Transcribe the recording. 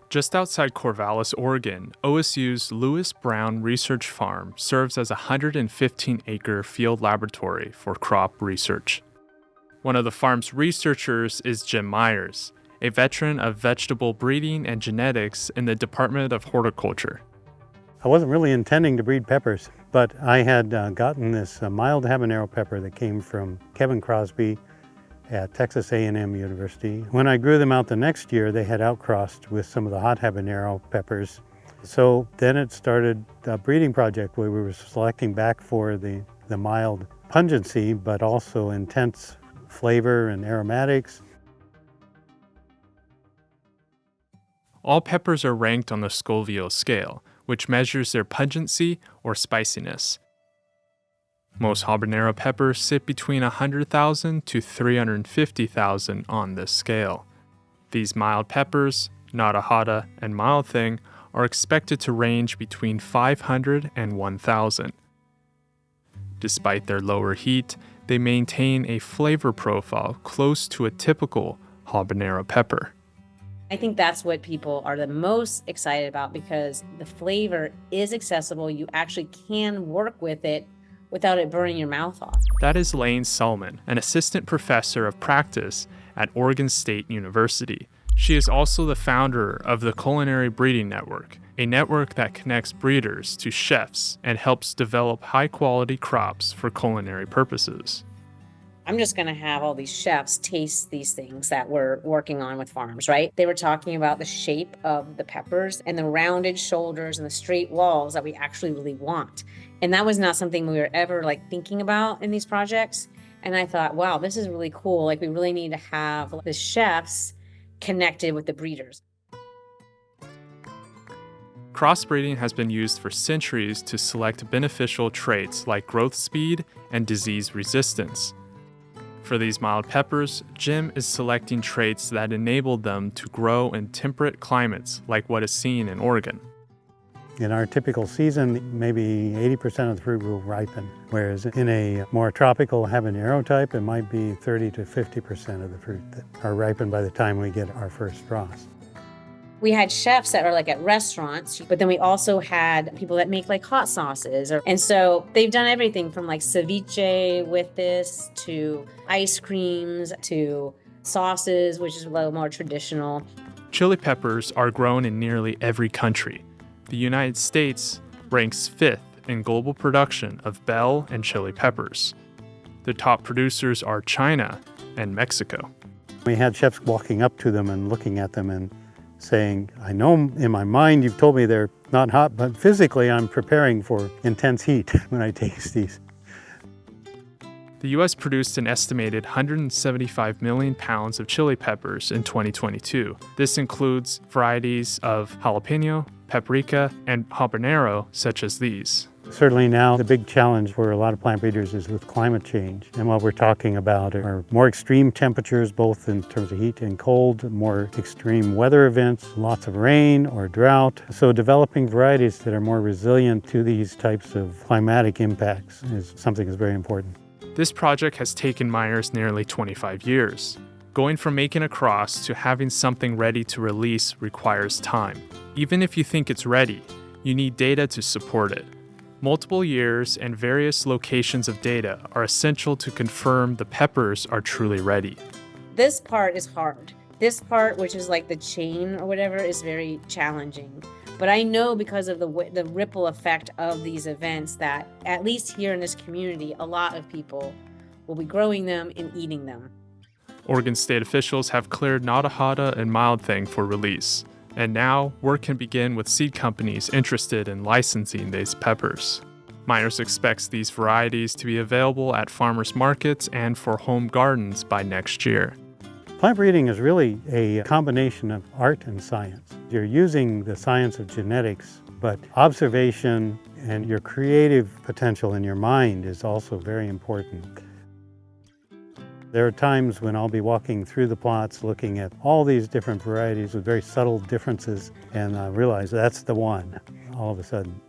Just outside Corvallis, Oregon, OSU's Lewis Brown Research Farm serves as a 115-acre field laboratory for crop research. One of the farm's researchers is Jim Myers, a veteran of vegetable breeding and genetics in the Department of Horticulture. I wasn't really intending to breed peppers, but I had gotten this mild habanero pepper that came from Kevin Crosby at Texas A&M University. When I grew them out the next year, they had outcrossed with some of the hot habanero peppers. So then it started a breeding project where we were selecting back for the mild pungency, but also intense flavor and aromatics. All peppers are ranked on the Scoville scale, which measures their pungency or spiciness. Most habanero peppers sit between 100,000 to 350,000 on this scale. These mild peppers, Notta, Hotta, and Mild Thing, are expected to range between 500 and 1,000. Despite their lower heat, they maintain a flavor profile close to a typical habanero pepper. I think that's what people are the most excited about because the flavor is accessible. You actually can work with it without it burning your mouth off. That is Lane Selman, an assistant professor of practice at Oregon State University. She is also the founder of the Culinary Breeding Network, a network that connects breeders to chefs and helps develop high-quality crops for culinary purposes. I'm just going to have all these chefs taste these things that we're working on with farms, right? They were talking about the shape of the peppers and the rounded shoulders and the straight walls that we actually really want. And that was not something we were ever thinking about in these projects. And I thought, wow, this is really cool. We really need to have the chefs connected with the breeders. Crossbreeding has been used for centuries to select beneficial traits like growth speed and disease resistance. For these mild peppers, Jim is selecting traits that enable them to grow in temperate climates like what is seen in Oregon. In our typical season, maybe 80% of the fruit will ripen, whereas in a more tropical habanero type, it might be 30 to 50% of the fruit that are ripened by the time we get our first frost. We had chefs that are at restaurants, but then we also had people that make hot sauces. And so they've done everything from ceviche with this to ice creams to sauces, which is a little more traditional. Chili peppers are grown in nearly every country. The United States ranks 5th in global production of bell and chili peppers. The top producers are China and Mexico. We had chefs walking up to them and looking at them and saying, I know in my mind you've told me they're not hot, but physically I'm preparing for intense heat when I taste these. The U.S. produced an estimated 175 million pounds of chili peppers in 2022. This includes varieties of jalapeno, paprika, and habanero, such as these. Certainly now the big challenge for a lot of plant breeders is with climate change. And what we're talking about are more extreme temperatures, both in terms of heat and cold, more extreme weather events, lots of rain or drought. So developing varieties that are more resilient to these types of climatic impacts is something that's very important. This project has taken Myers nearly 25 years. Going from making a cross to having something ready to release requires time. Even if you think it's ready, you need data to support it. Multiple years and various locations of data are essential to confirm the peppers are truly ready. This part is hard. This part, which is the chain or whatever, is very challenging. But I know because of the ripple effect of these events that, at least here in this community, a lot of people will be growing them and eating them. Oregon state officials have cleared Notta, Hotta, and Mild Thing for release. And now, work can begin with seed companies interested in licensing these peppers. Myers expects these varieties to be available at farmers markets and for home gardens by next year. Plant breeding is really a combination of art and science. You're using the science of genetics, but observation and your creative potential in your mind is also very important. There are times when I'll be walking through the plots looking at all these different varieties with very subtle differences, and I realize that's the one all of a sudden.